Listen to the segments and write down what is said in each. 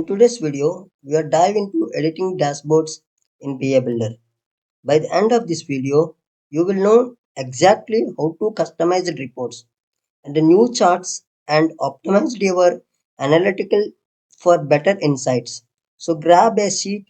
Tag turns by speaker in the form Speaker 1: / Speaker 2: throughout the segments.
Speaker 1: In today's video, we are diving into editing dashboards in BA Builder. By the end of this video, you will know exactly how to customize the reports and the new charts and optimize your analytical for better insights. So grab a seat,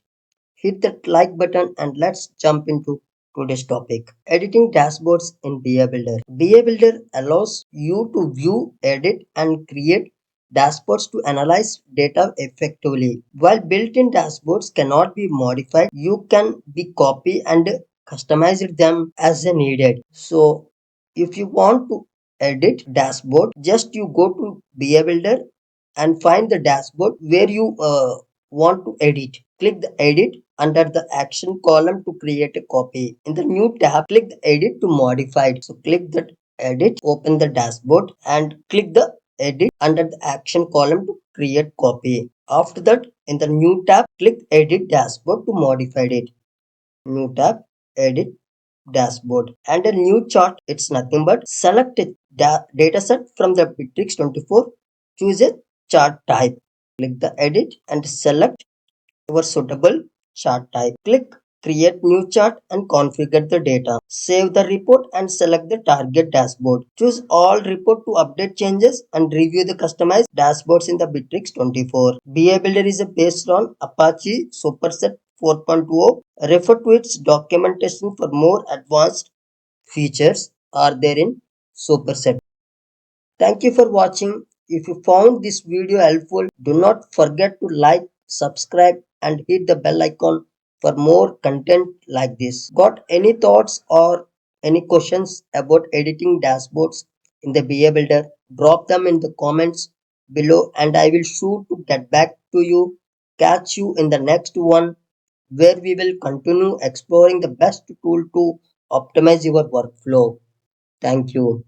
Speaker 1: hit that like button, and let's jump into today's topic. Editing dashboards in BA Builder. BA Builder allows you to view, edit, and create dashboards to analyze data effectively. While built-in dashboards cannot be modified, you can be copy and customize them as needed. So if you want to edit dashboard, just you go to BA Builder and find the dashboard where you want to edit. Click the edit under the action column to create a copy. In the new tab, click the edit to modify it. So click that edit, open the dashboard and click the edit under the action column to create copy. After that, in the new tab, click edit dashboard to modify it. New tab, edit dashboard and a new chart. It's nothing but select a dataset from the Bitrix 24. Choose a chart type. Click the edit and select your suitable chart type. Click create new chart and configure the data. Save the report and select the target dashboard. Choose all report to update changes and review the customized dashboards in the Bitrix 24. BA Builder is based on Apache Superset 4.0. Refer to its documentation for more advanced features are there in Superset. Thank you for watching. If you found this video helpful, do not forget to like, subscribe and hit the bell icon for more content like this. Got any thoughts or any questions about editing dashboards in the BA Builder? Drop them in the comments below and I will sure to get back to you. Catch you in the next one where we will continue exploring the best tool to optimize your workflow. Thank you.